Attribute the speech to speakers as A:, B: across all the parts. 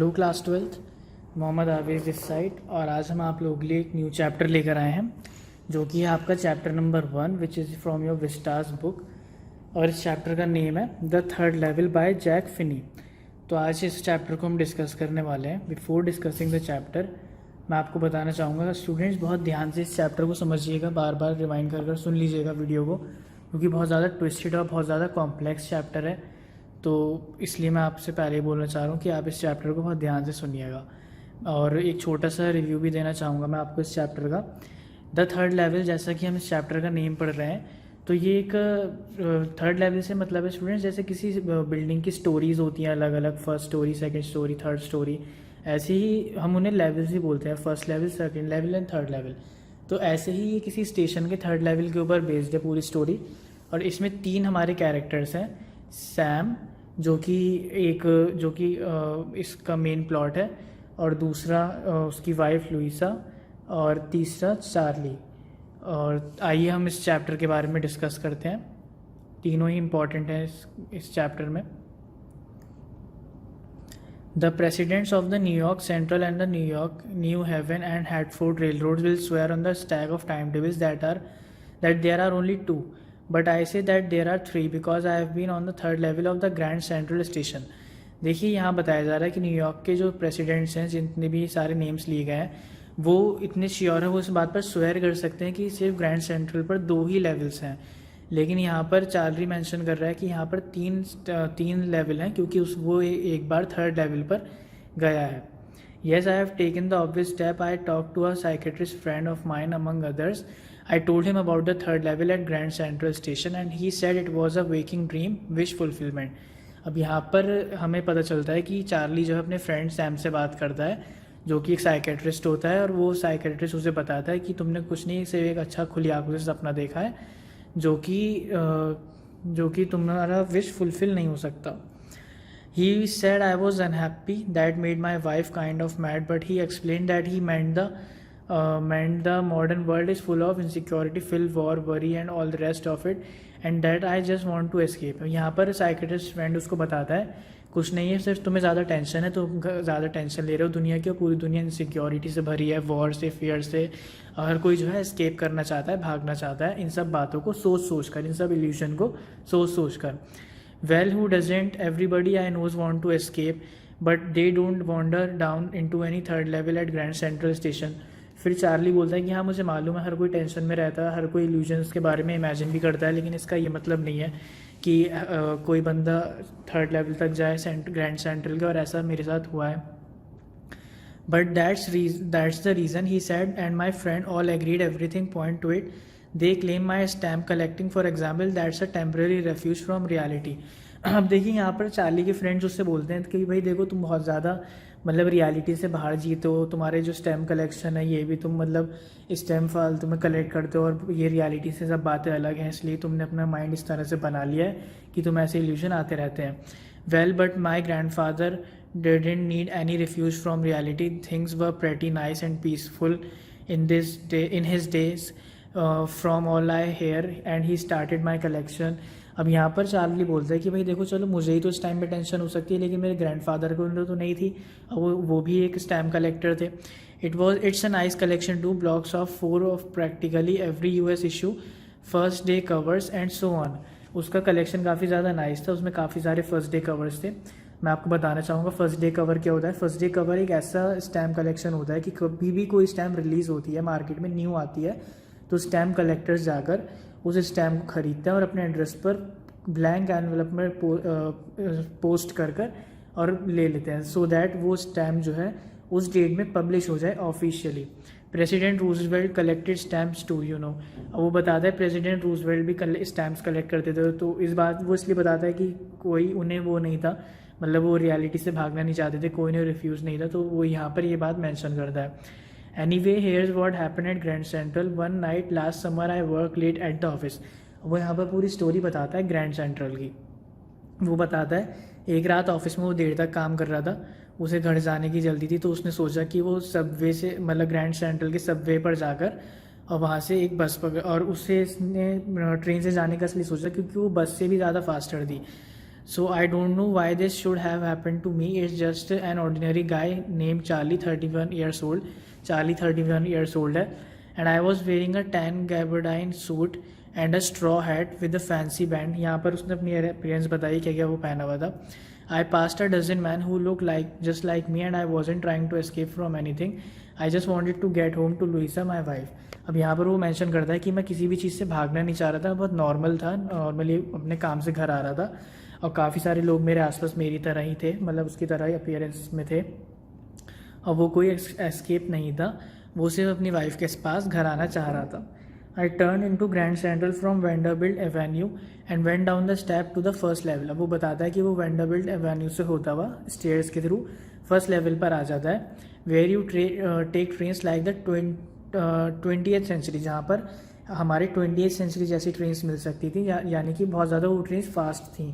A: Hello class twelfth, Mohammad आवेज़ इस side. और आज हम आप लोगों के लिए एक न्यू चैप्टर लेकर आए हैं जो कि है आपका chapter number 1 which is from your Vistas book. और इस चैप्टर का नेम है the third level by Jack Finney. तो आज इस चैप्टर को हम डिस्कस करने वाले हैं। बिफोर डिस्कसिंग द चैप्टर मैं आपको बताना चाहूँगा स्टूडेंट्स बहुत ध्यान से इस चैप्टर को समझिएगा, बार बार रिवाइंड कर सुन लीजिएगा वीडियो को, क्योंकि बहुत ज़्यादा ट्विस्टेड और बहुत ज़्यादा कॉम्प्लेक्स चैप्टर है। तो इसलिए मैं आपसे पहले ही बोलना चाह रहा हूँ कि आप इस चैप्टर को बहुत ध्यान से सुनिएगा। और एक छोटा सा रिव्यू भी देना चाहूँगा मैं आपको इस चैप्टर का। द थर्ड लेवल, जैसा कि हम इस चैप्टर का नेम पढ़ रहे हैं, तो ये एक थर्ड लेवल से मतलब है स्टूडेंट्स, जैसे किसी बिल्डिंग की स्टोरीज़ होती हैं अलग अलग, first story, second story, third story, ऐसे ही हम उन्हें लेवल्स भी बोलते हैं, first level, second level and third level. तो ऐसे ही ये किसी स्टेशन के थर्ड लेवल के ऊपर बेस्ड है पूरी स्टोरी। और इसमें 3 हमारे कैरेक्टर्स हैं। सैम जो कि इसका मेन प्लॉट है, और दूसरा उसकी वाइफ लुइसा, और तीसरा चार्ली। और आइए हम इस चैप्टर के बारे में डिस्कस करते हैं। तीनों ही इम्पॉर्टेंट हैं इस चैप्टर में। The presidents of the New York Central and the New York, New Haven and Hartford railroads will swear on the stack of timetables that there are only 2, but I say that there are 3 because I have been on the third level of the Grand Central Station. देखिए यहाँ बताया जा रहा है कि New York के जो presidents हैं, जितने भी सारे नेम्स लिए गए हैं, वो इतने श्योर है, वो इस बात पर स्वेयर कर सकते हैं कि सिर्फ ग्रैंड सेंट्रल पर 2 ही लेवल्स हैं। लेकिन यहाँ पर चार्ली मेंशन कर रहा है कि यहाँ पर तीन लेवल हैं, क्योंकि वो एक बार थर्ड लेवल पर गया है। Yes, I have taken the obvious step. I talk to a psychiatrist friend of mine among others. I told him about the third level at Grand Central Station and he said it was a waking dream wish fulfilment. अब यहाँ पर हमें पता चलता है कि Charlie जो है अपने फ्रेंड सैम से बात करता है, जो कि एक साइकेट्रिस्ट होता है, और वो साइकेट्रिस्ट उसे बताता है कि तुमने कुछ नहीं, सिर्फ एक अच्छा खुली आंखों से सपना देखा है जो कि तुम्हारा विश फुलफिल नहीं हो सकता। He said I was unhappy. That made my wife kind of mad, but he explained that he meant the modern world is full of insecurity, full war, worry and all the rest of it, and that I just want to escape. यहाँ पर psychiatrist friend उसको बताता है कुछ नहीं है, सिर्फ तुम्हें ज़्यादा टेंशन है, तुम ज़्यादा टेंशन ले रहे हो दुनिया की, और पूरी दुनिया इनसिक्योरिटी से भरी है, वॉर से, फियर से। हर कोई जो है एस्केप करना चाहता है, भागना चाहता है इन सब बातों को सोच कर, इन सब इल्यूशन को सोच कर। Well, who doesn't? Everybody I knows want to escape, but they don't wonder down into any third level at Grand Central Station. फिर चार्ली बोलता है कि हाँ, मुझे मालूम है हर कोई टेंशन में रहता है, हर कोई इल्यूजन्स के बारे में इमेजिन भी करता है, लेकिन इसका ये मतलब नहीं है कि कोई बंदा थर्ड लेवल तक जाए ग्रैंड सेंट्रल के, और ऐसा मेरे साथ हुआ है। But that's the reason, he said, and my friend all agreed, everything point two it. They claim my stamp collecting for example that's a temporary refuge from reality. अब देखिए यहाँ पर चार्ली के फ्रेंड्स उससे बोलते हैं कि भाई देखो, तुम बहुत ज़्यादा मतलब रियलिटी से बाहर जीते हो, तुम्हारे जो स्टैम्प कलेक्शन है ये भी तुम मतलब स्टैम्प फालतू में कलेक्ट करते हो, और ये रियलिटी से सब बातें अलग हैं, इसलिए तुमने अपना माइंड इस तरह से बना लिया है कि तुम ऐसे इल्यूजन आते रहते हैं। Well, but my grandfather didn't need any refuge from reality. Things were pretty nice and peaceful in his days, from all I hear, and he started my collection. अब यहाँ पर चार्ली बोलता है कि भाई देखो, चलो मुझे ही तो इस टाइम में टेंशन हो सकती है, लेकिन मेरे ग्रैंडफादर को तो नहीं थी, वो भी एक स्टैम्प कलेक्टर थे। It's a nice collection, 2 blocks of 4 of practically every US issue, first day covers and so on. उसका कलेक्शन काफ़ी ज़्यादा नाइस था, उसमें काफ़ी सारे फर्स्ट डे कवर्स थे। मैं आपको बताना चाहूँगा फर्स्ट डे कवर क्या होता है। फर्स्ट डे कवर एक ऐसा स्टैम्प कलेक्शन होता है कि कभी भी कोई स्टैम्प रिलीज़ होती है, मार्केट में न्यू आती है, तो स्टैम्प कलेक्टर्स जाकर उस स्टैम्प को ख़रीदते हैं और अपने एड्रेस पर ब्लैंक एनवेलप में पोस्ट कर और ले लेते हैं, सो दैट वो स्टैम्प जो है उस डेट में पब्लिश हो जाए officially. President Roosevelt collected stamps too, you know. वो बताता है प्रेसिडेंट रूजवेल्ट भी स्टैम्प्स कलेक्ट करते थे, तो इस बात वो इसलिए बताता है कि कोई उन्हें वो नहीं था, मतलब वो रियलिटी से भागना नहीं चाहते थे, कोई ने रिफ्यूज़ नहीं था, तो वो यहाँ पर ये बात मेंशन करता है। Anyway, here's what happened at Grand Central one night last summer, I work late at the office. वो यहाँ पर पूरी स्टोरी बताता है ग्रैंड सेंट्रल की। वो बताता है एक रात ऑफिस में वो देर तक काम कर रहा था, उसे घर जाने की जल्दी थी, तो उसने सोचा कि वो सबवे से मतलब ग्रैंड सेंट्रल के सबवे पर जाकर और वहाँ से एक बस पकड़, और उससे इसने ट्रेन से जाने का इसलिए सोचा क्योंकि वो बस से भी ज़्यादा फास्टर थी। So I don't know why this should have happened to me. It's just an ordinary guy named Charlie, 31 years old. Charlie 31 years old है, and I was wearing a tan gabardine suit and a straw hat with a fancy band. यहाँ पर उसने अपनी appearance बताई क्या क्या वो पहना हुआ था. I passed a dozen men who looked like just like me, and I wasn't trying to escape from anything. I just wanted to get home to Louisa, my wife. अब यहाँ पर वो मेंशन करता है कि मैं किसी भी चीज़ से भागना नहीं चाह रहा था, बहुत नॉर्मल था, नॉर्मली अपने काम से घर आ रहा था, और काफ़ी सारे लोग मेरे आसपास मेरी तरह ही थे, मतलब उसकी तरह ही अपीयरेंस में थे, और वो कोई एस्केप नहीं था, वो सिर्फ अपनी वाइफ के पास घर आना चाह रहा था. I turned into Grand Central from Vanderbilt Avenue and went down the step to the first level. अब वो बताता है कि वो Vanderbilt Avenue से होता हुआ स्टेयर्स के थ्रू फर्स्ट लेवल पर आ जाता है. Where you take trains like the 20th century, जहाँ पर हमारे 20th century जैसी ट्रेन्स मिल सकती थी, यानी कि बहुत ज़्यादा वो ट्रेन्स फास्ट थी.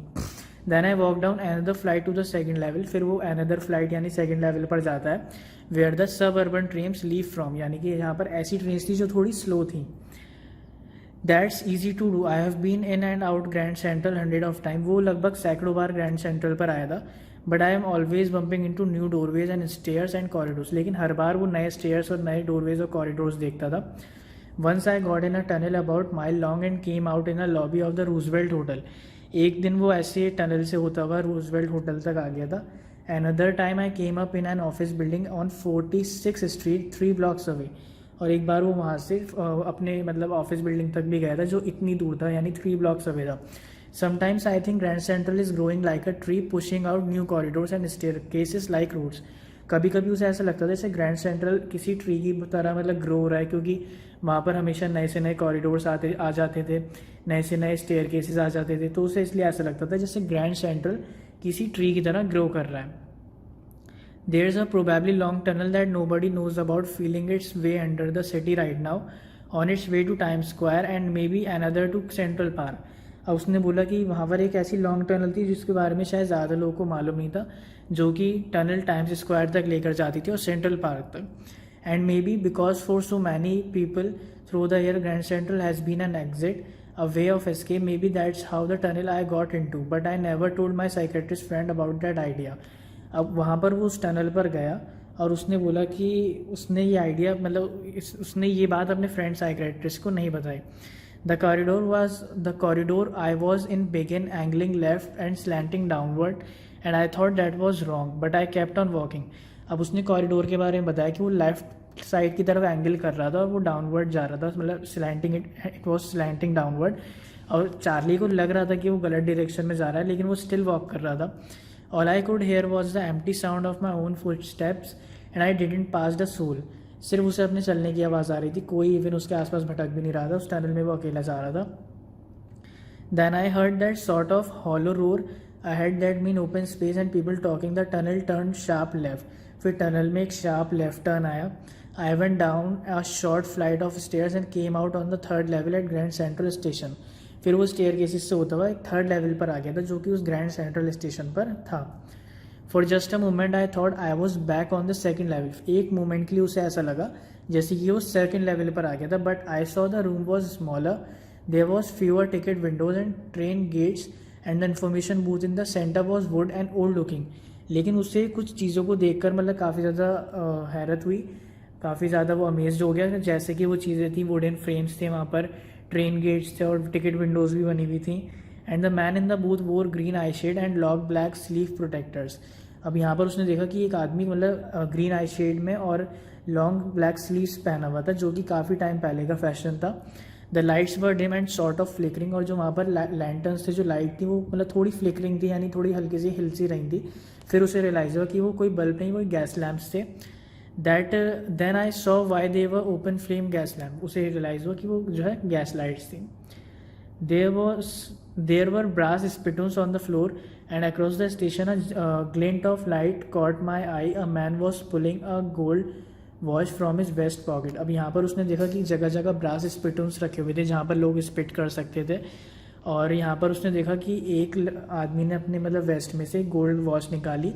A: Then I walked down another flight to the second level. फिर वो another flight यानी second level पर जाता है, where the suburban trains leave from, यानी कि यहाँ पर ऐसी ट्रेन्स थी जो थोड़ी स्लो थी. That's easy to do. I have been in and out Grand Central hundred of time. वो लगभग सैकड़ों बार Grand Central पर आया था. But I am always bumping into new doorways and stairs and corridors. लेकिन हर बार वो नए stairs और नए doorways और corridors देखता था. Once I got in a tunnel about mile long and came out in a lobby of the Roosevelt Hotel. एक दिन वो ऐसे टनल से होता हुआ रूजवेल्ट होटल तक आ गया था. Another time I came up in an office building on 46th Street 3 blocks away. और एक बार वो वहाँ से अपने मतलब ऑफिस बिल्डिंग तक भी गया था जो इतनी दूर था, यानी 3 blocks अवे था. Sometimes I think Grand Central is growing like a tree pushing out new corridors and staircases like roads. कभी कभी उसे ऐसा लगता था जैसे ग्रैंड सेंट्रल किसी ट्री की तरह मतलब ग्रो हो रहा है, क्योंकि वहाँ पर हमेशा नए से नए कॉरिडोर्स आ जाते थे, नए से नए स्टेयरकेसेस आ जाते थे, तो उसे इसलिए ऐसा लगता था जैसे ग्रैंड सेंट्रल किसी ट्री की तरह ग्रो कर रहा है. There's a probably long tunnel that nobody knows about feeling its way under the city right now, on its way to Times Square and maybe another to Central Park. अब उसने बोला कि वहाँ पर एक ऐसी लॉन्ग टनल थी जिसके बारे में शायद ज़्यादा लोगों को मालूम नहीं था, जो कि टनल टाइम्स स्क्वायर तक लेकर जाती थी और सेंट्रल पार्क तक. And maybe because for so many people through the year Grand Central has been an exit, a way of escape. Maybe that's how the tunnel I got into, but I never told my psychiatrist friend about that idea. अब वहाँ पर वो उस tunnel पर गया और उसने बोला कि उसने ये आइडिया मतलब उसने ये बात अपने फ्रेंड साइकियाट्रिस्ट को नहीं बताई. The corridor I was in begin angling left and slanting downward and I thought that was wrong but I kept on walking. अब उसने कॉरिडोर के बारे में बताया कि वो लेफ्ट साइड की तरफ एंगल कर रहा था और वो डाउनवर्ड जा रहा था, मतलब slanting, it was slanting downward. और चार्ली को लग रहा था कि वो गलत डायरेक्शन में जा रहा है, लेकिन वो स्टिल वॉक कर रहा था. All I could hear was the empty sound of my own footsteps and I didn't pass the soul. सिर्फ उसे अपने चलने की आवाज़ आ रही थी, कोई इवन उसके आसपास भटक भी नहीं रहा था, उस टनल में वो अकेला जा रहा था. Then I heard that sort of hollow roar ahead that mean open space and people talking. The tunnel turned sharp left. फिर टनल में एक sharp left turn आया. I went down a short flight of stairs and came out on the 3rd level at Grand Central Station. फिर वो stair cases से होता हुआ एक 3rd लेवल पर आ गया था जो कि उस ग्रैंड सेंट्रल स्टेशन पर था. For just a moment I thought I was back on the 2nd level. एक मोमेंट के लिए उसे ऐसा लगा जैसे कि वो 2nd लेवल पर आ गया था. But I saw the room was smaller, there was fewer ticket windows and train gates and the information booth in the centre was wood and old looking. लेकिन उससे कुछ चीज़ों को देखकर मतलब काफ़ी ज़्यादा हैरत हुई, काफ़ी ज़्यादा वो अमेज्ड हो गया. जैसे कि वो चीज़ें थी, वुडन फ्रेम्स थे वहाँ पर, ट्रेन गेट्स थे और टिकट विंडोज़ भी बनी हुई थी. And the man in the booth wore green eye shade and long black sleeve protectors. अब यहाँ पर उसने देखा कि एक आदमी मतलब ग्रीन आई शेड में और लॉन्ग ब्लैक स्लीव्स पहना हुआ था, जो कि काफ़ी टाइम पहले का फैशन था. The lights were dim and sort of flickering. और जो वहाँ पर लैंटर्न्स थे, जो लाइट थी वो मतलब थोड़ी फ्लिकरिंग थी, यानी थोड़ी हल्की सी हिल सी रही थी. फिर उसे रियलाइज हुआ कि वो कोई बल्ब नहीं, वो गैस लैम्प्स थे. then I saw why they were open flame gas lamp. उसे रियलाइज हुआ कि वो जो है गैस लाइट्स थी. there were brass spittoons on the floor and across the station a glint of light caught my eye. A man was pulling a gold watch from his vest pocket. अब यहाँ पर उसने देखा कि जगह जगह brass स्पिटून्स रखे हुए थे जहाँ पर लोग स्पिट कर सकते थे. और यहाँ पर उसने देखा कि एक आदमी ने अपने मतलब वेस्ट में से गोल्ड वॉच निकाली.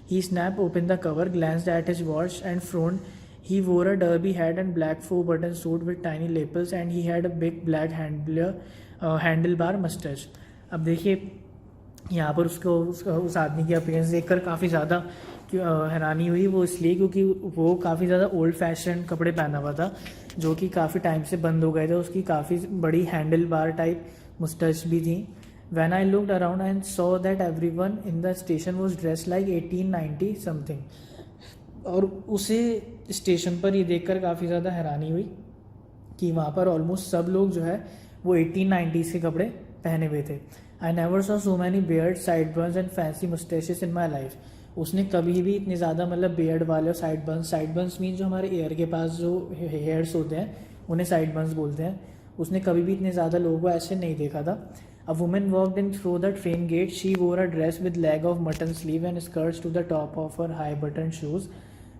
A: He snapped open the cover, glanced at his watch and frowned. He wore a derby hat and black 4-button suit with tiny lapels and he had a big black handlebar mustache. अब देखिए यहाँ पर उसको उस आदमी की appearance देखकर काफ़ी ज़्यादा हैरानी हुई। वो इसलिए क्योंकि वो काफ़ी ज़्यादा ओल्ड फैशन कपड़े पहना हुआ था जो कि काफ़ी टाइम से बंद हो गए थे। उसकी काफ़ी बड़ी हैंडल बार टाइप मुस्टच भी थी। When I looked around and saw that everyone in the station was dressed like 1890 something, और उसे स्टेशन पर ये देखकर काफ़ी ज़्यादा हैरानी हुई कि वहाँ पर ऑलमोस्ट सब लोग जो है वो 1890s के कपड़े पहने हुए थे। I never saw so many beard, sideburns and fancy moustaches in my life. उसने कभी भी इतने ज़्यादा मतलब बियर्ड वाले और साइड बर्न्स मीन जो हमारे एयर के पास जो हेयर्स होते हैं उन्हें साइड बर्न्स बोलते हैं, उसने कभी भी इतने ज़्यादा लोगों को ऐसे नहीं देखा था। A woman walked in through the train gate, she wore a dress with leg of mutton sleeve and skirts to the top of her high button shoes.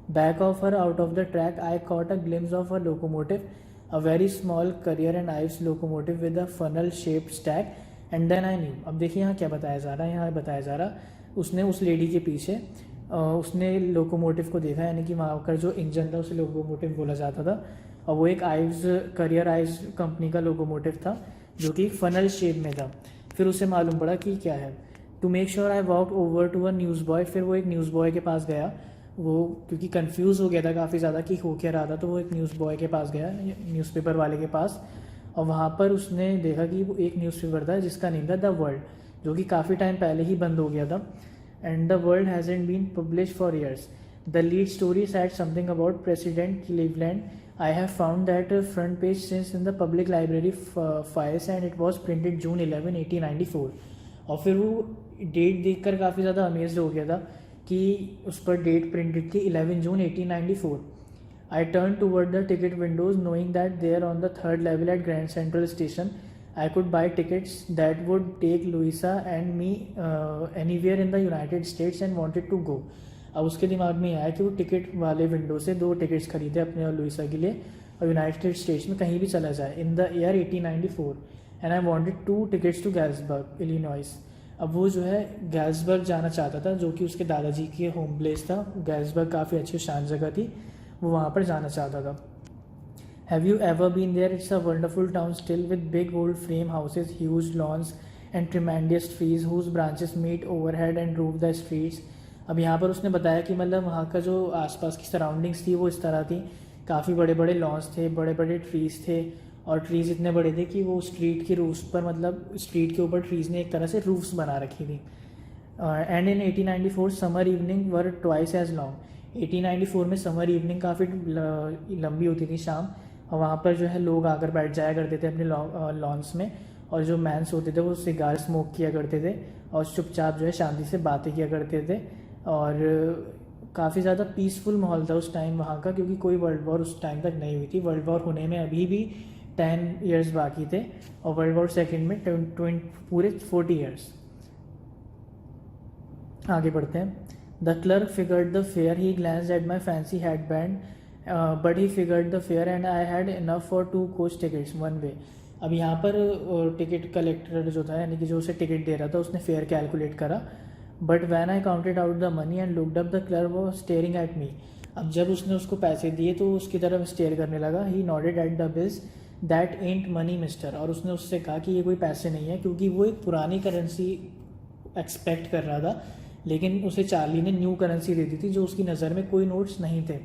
A: Back of her, out of the track, I caught a glimpse of a locomotive, a very small Currier and Ives locomotive with a funnel-shaped stack, and then I knew. अब देखिए यहाँ क्या बताया जा रहा है, यहाँ बताया जा रहा उसने उस लेडी के पीछे उसने लोकोमोटिव को देखा, यानी कि वहाँ का जो इंजन था उसे लोकोमोटिव बोला जाता था, और वो एक करियर आइव्स कंपनी का लोकोमोटिव था जो कि फनल शेप में था। फिर उसे मालूम पड़ा कि क्या है। To make sure I walk over to a newsboy, फिर वो एक न्यूज़ बॉय के पास गया, वो क्योंकि कंफ्यूज हो गया था काफ़ी ज़्यादा कि हो क्या रहा था, तो वो एक न्यूज़ बॉय के पास गया, न्यूज़पेपर वाले के पास, और वहाँ पर उसने देखा कि वो एक न्यूज़पेपर था जिसका नेम था द वर्ल्ड, जो कि काफ़ी टाइम पहले ही बंद हो गया था। And the world hasn't been publish for years. The lead story said something about president Cleveland. I have found that front page since in the public library files and it was printed June 11, 1894। और फिर वो date देखकर काफ़ी ज़्यादा amazed हो गया था कि उस पर डेट प्रिंटेड थी 11 जून 1894। I turn toward the ticket windows knowing that there on the third level at Grand Central Station I could buy tickets that would take Louisa and me anywhere in the United States and wanted to go. अब उसके दिमाग में आया कि वो ticket वाले window से 2 tickets खरीदे अपने और लुइसा के लिए, और यूनाइटेड स्टेट्स में कहीं भी चला जाए in the year 1894, and I wanted 2 tickets to Galesburg Illinois. अब वो जो है गैल्सबर्ग जाना चाहता था, जो कि उसके दादाजी के होम प्लेस था। गैल्सबर्ग काफ़ी अच्छी शान जगह थी, वो वहाँ पर जाना चाहता था। Have you ever been there? It's a wonderful town still with big old frame houses, huge lawns and tremendous trees whose branches meet overhead and roof the streets. अब यहाँ पर उसने बताया कि मतलब वहाँ का जो आसपास की सराउंडिंग्स थी वो इस तरह थी, काफ़ी बड़े बड़े लॉन्स थे, बड़े बड़े ट्रीज़ थे, और ट्रीज़ इतने बड़े थे कि वो स्ट्रीट की रूफ्स पर, मतलब स्ट्रीट के ऊपर ट्रीज़ ने एक तरह से रूफ्स बना रखी थी। And in 1894 summer evening were twice as long. 1894 में समर इवनिंग काफ़ी लंबी होती थी शाम, और वहाँ पर जो है लोग आकर बैठ जाया करते थे अपने लॉन्स में, और जो मैंस होते थे वो सिगार स्मोक किया करते थे और चुपचाप जो है शांति से बातें किया करते थे, और काफ़ी ज़्यादा पीसफुल माहौल था उस टाइम वहाँ का, क्योंकि कोई वर्ल्ड वॉर उस टाइम तक नहीं हुई थी। वर्ल्ड वॉर होने में अभी भी 10 ईयर्स बाकी थे, और वर्ल्ड वॉर सेकेंड में पूरे 40 ईयर्स। आगे बढ़ते हैं। The clerk figured the fare, he glanced at my fancy hat band, but he figured the fare and I had enough for 2 coach tickets one way. अब यहाँ पर टिकट कलेक्टर जो था, यानी कि जो उसे टिकट दे रहा था, उसने फेयर कैलकुलेट करा, but when I counted out the money and looked up the clerk was staring at me. अब जब उसने उसको पैसे दिए तो उसकी तरफ स्टेयर करने लगा। He nodded at the bills that ain't money mister, और उसने उससे कहा कि ये कोई पैसे नहीं है, क्योंकि वो एक पुरानी करेंसी एक्सपेक्ट कर रहा था, लेकिन उसे चार्ली ने न्यू करेंसी दे दी थी जो उसकी नज़र में कोई नोट्स नहीं थे।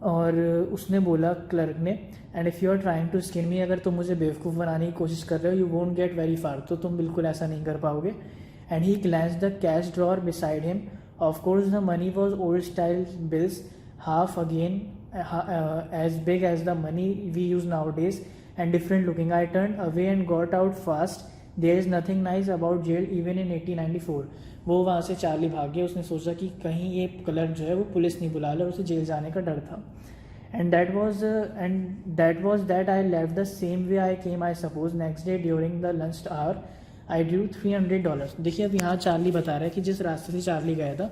A: और उसने बोला क्लर्क ने, and if you are trying to skin me, अगर तुम मुझे बेवकूफ़ बनाने की कोशिश कर रहे हो, you won't get very far, तो तुम बिल्कुल ऐसा नहीं कर पाओगे। And he glanced the cash drawer beside him, of course the money was old style bills, half again as big as the money we use nowadays and different looking. I turned away and got out fast. There is nothing nice about jail even in 1894. वो वहाँ से Charlie भाग गया। उसने सोचा कि कहीं ये क्लर्क जो है वो पुलिस नहीं बुला ले, उसे जेल जाने का डर था। and that was that I left the same way I came, I suppose. Next day during the lunch hour I drew $300. देखिए अब यहाँ चार्ली बता रहा है कि जिस रास्ते से चार्ली गया था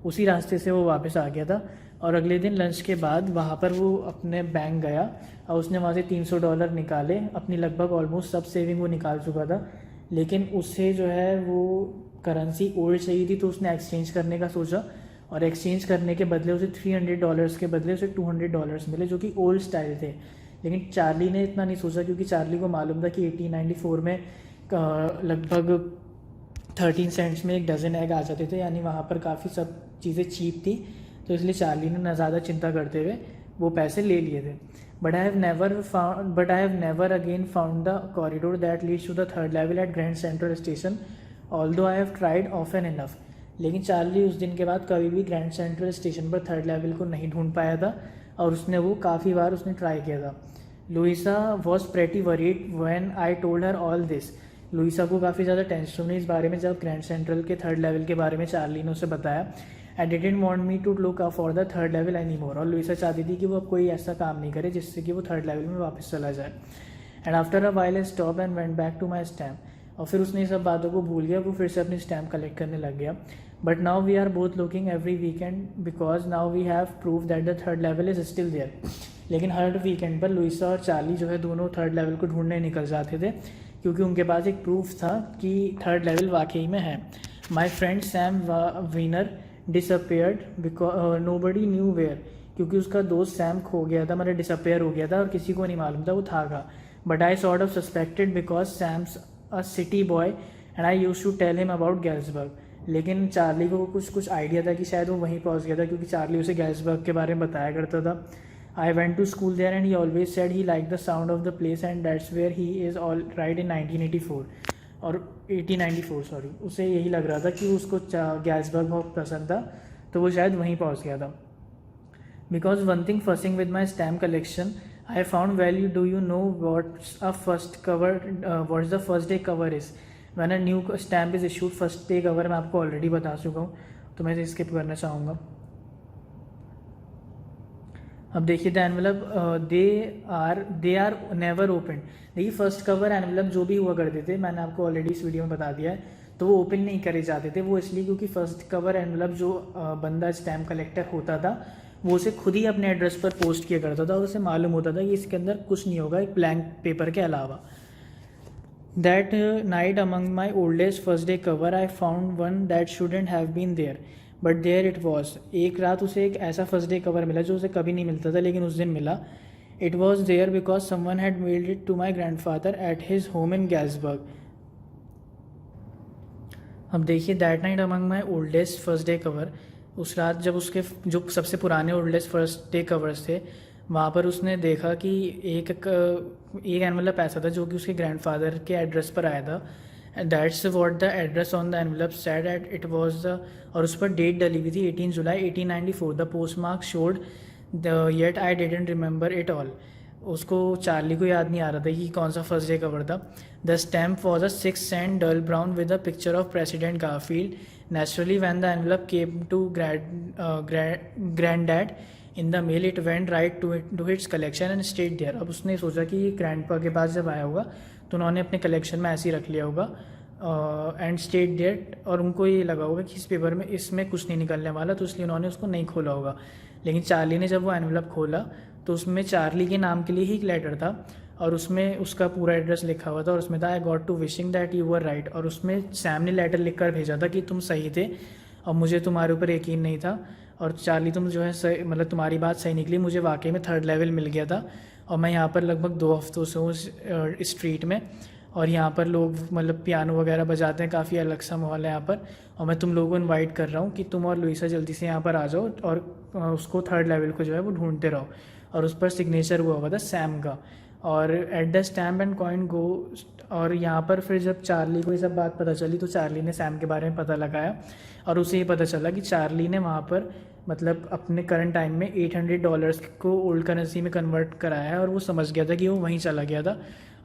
A: उसी रास्ते से वो वापस आ गया था, और अगले दिन लंच के बाद वहाँ पर वो अपने बैंक गया और उसने वहाँ से $300 निकाले। अपनी लगभग ऑलमोस्ट सब सेविंग वो निकाल चुका था, लेकिन उसे जो है वो करेंसी ओल्ड चाहिए थी, तो उसने एक्सचेंज करने का सोचा, और एक्सचेंज करने के बदले उसे $300 के बदले उसे $200 मिले, जो कि ओल्ड स्टाइल थे। लेकिन चार्ली ने इतना नहीं सोचा, क्योंकि चार्ली को मालूम था कि 1894 में लगभग 13 सेंट्स में एक डज़न एग आ जाते थे, यानी वहाँ पर काफ़ी सब चीज़ें चीप थी, तो इसलिए चार्ली ने न ज़्यादा चिंता करते हुए वो पैसे ले लिए थे. But I have never again found the corridor that leads to the third level at Grand Central station, although I have tried often enough. लेकिन चार्ली उस दिन के बाद कभी भी ग्रैंड सेंट्रल स्टेशन पर थर्ड लेवल को नहीं ढूंढ पाया था, और उसने वो काफ़ी बार उसने ट्राई किया था. Louisa was pretty worried when I told her all this. Louisa को काफ़ी ज़्यादा टेंशन हुई इस बारे में जब ग्रैंड सेंट्रल के थर्ड लेवल के बारे में चार्ली ने उसे बताया. I didn't want me to look for the third level any more. और लुइसा चाहती थी कि वो अब कोई ऐसा काम नहीं करे जिससे कि वो थर्ड लेवल में वापस चला जाए. And after a while I stop and went back to my stamp. और फिर उसने ये सब बातों को भूल गया, वो फिर से अपनी स्टैम्प कलेक्ट करने लग गया. But now we are both looking every weekend because now we have prove that the third level is still there. लेकिन हर वीकेंड पर लुइसा और चार्ली जो है दोनों थर्ड लेवल को ढूंढने निकल जाते थे, क्योंकि उनके पास एक प्रूफ था कि थर्ड लेवल वाकई में है. My friend Sam Weiner disappeared because nobody knew where. क्योंकि उसका दोस्त सैम खो गया था, मतलब डिसअपेयर हो गया था और किसी को नहीं मालूम था वो था कहाँ. But I sort of suspected because Sam's a city boy and I used to tell him about Galesburg. लेकिन चार्ली को कुछ आइडिया था कि शायद वो वहीं पहुंच गया था, क्योंकि चार्ली उसे गैल्सबर्ग के बारे में बताया करता था. I went to school there and he always said he liked the sound of the place and that's where he is all right in 1984 और 1894 सॉरी. उसे यही लग रहा था कि उसको गैल्सबर्ग बहुत पसंद था, तो वो शायद वहीं पहुंच गया था. बिकॉज वन थिंग फर्सिंग with my stamp collection I found value. Do you know what's the first day cover is when a new stamp is issued. First day cover मैं आपको ऑलरेडी बता चुका हूँ, तो मैं इसे स्किप करना चाहूँगा. अब देखिए the envelope they are never open. देखिए फर्स्ट कवर एनवेलप जो भी हुआ करते थे, मैंने आपको ऑलरेडी इस वीडियो में बता दिया है, तो वो ओपन नहीं करे जाते थे. वो इसलिए क्योंकि फर्स्ट कवर एनवेलप जो बंदा स्टैम्प कलेक्टर होता था वो उसे खुद ही अपने एड्रेस पर पोस्ट किया करता था, और उसे मालूम होता था कि इसके अंदर कुछ नहीं होगा एक ब्लैंक पेपर के अलावा. That night among my oldest first day cover I found one that shouldn't have been there but there it was. एक रात उसे एक ऐसा फर्स्ट डे कवर मिला जो उसे कभी नहीं मिलता था, लेकिन उस दिन मिला. It was there because someone had mailed it to my grandfather at his home in Galesburg. अब देखिए that night among my oldest first day cover. उस रात जब उसके जो सबसे पुराने ओल्डेस्ट फर्स्ट डे कवर्स थे, वहाँ पर उसने देखा कि एक एनवेलप ऐसा था जो कि उसके ग्रैंडफादर के एड्रेस पर आया था. That's what the address on the envelope said at it was the. और उस पर डेट डली हुई थी 18 जुलाई 1894. The postmark showed the yet I didn't remember it all. उसको चार्ली को याद नहीं आ रहा था कि कौन सा फर्स्ट डे कवर था. The stamp was a 6 cent dull brown with a picture of President Garfield. Naturally when the envelope came to grand dad in the mail it went right to its collection and stayed there. अब उसने सोचा कि grandpa के पास जब आया होगा तो उन्होंने अपने कलेक्शन में ऐसे ही रख लिया होगा एंड स्टेट देयर. और उनको ये लगा होगा कि इस पेपर में इसमें कुछ नहीं निकलने वाला, तो इसलिए उन्होंने उसको नहीं खोला होगा. लेकिन चार्ली ने जब वो एनवेलप खोला तो उसमें चार्ली के नाम के लिए ही एक लेटर था, और उसमें उसका पूरा एड्रेस लिखा हुआ था, और उसमें था I got to wishing that you were right. और उसमें सैम ने लेटर लिख कर भेजा था कि तुम सही थे और मुझे तुम्हारे ऊपर यकीन नहीं था, और चार्ली तुम जो है सही, मतलब तुम्हारी बात सही निकली, मुझे वाकई में थर्ड लेवल मिल गया था. और मैं यहाँ पर लगभग 2 हफ्तों से हूँ स्ट्रीट में, और यहाँ पर लोग मतलब पियानो वगैरह बजाते हैं, काफ़ी अलग सा माहौल है यहाँ पर. और मैं तुम लोगों को इनवाइट कर रहा हूँ कि तुम और लुइसा जल्दी से यहाँ पर आ जाओ और उसको थर्ड लेवल को जो है वो ढूंढते रहो. और उस पर सिग्नेचर हुआ था सैम का. और at the stamp and coin go. और यहाँ पर फिर जब चार्ली को ये सब बात पता चली तो चार्ली ने सैम के बारे में पता लगाया, और उसे ये पता चला कि चार्ली ने वहाँ पर मतलब अपने करंट टाइम में $800 को ओल्ड करेंसी में कन्वर्ट कराया है. और वो समझ गया था कि वो वहीं चला गया था,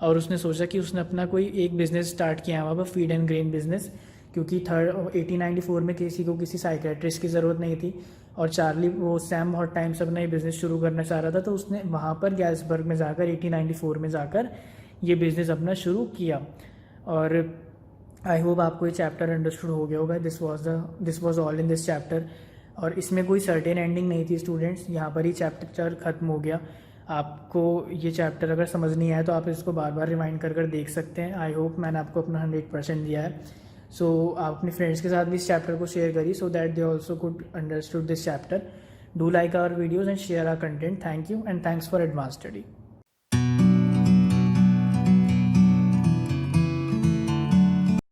A: और उसने सोचा कि उसने अपना कोई एक बिज़नेस स्टार्ट किया है वहाँ पर, फीड एंड ग्रेन बिज़नेस. क्योंकि 1894 में किसी को किसी साइकेट्रिस्ट की ज़रूरत नहीं थी, और चार्ली वो सैम बहुत टाइम से अपना ये बिज़नेस शुरू करना चाह रहा था. तो उसने वहाँ पर गैल्सबर्ग में जाकर 1894 में जाकर ये बिज़नेस अपना शुरू किया. और आई होप आपको ये चैप्टर अंडरस्टूड हो गया होगा. This was all in this chapter. और इसमें कोई सर्टेन एंडिंग नहीं थी स्टूडेंट्स, यहाँ पर ही चैप्टर ख़त्म हो गया. आपको ये चैप्टर अगर समझ नहीं आया तो आप इसको बार बार रिवाइंड कर देख सकते हैं. आई होप मैंने आपको अपना 100% दिया है. सो आप अपने फ्रेंड्स के साथ भी इस चैप्टर को शेयर करिए, so that they also could understood this chapter. Do like our videos and share our content. Thank you and thanks for advance study.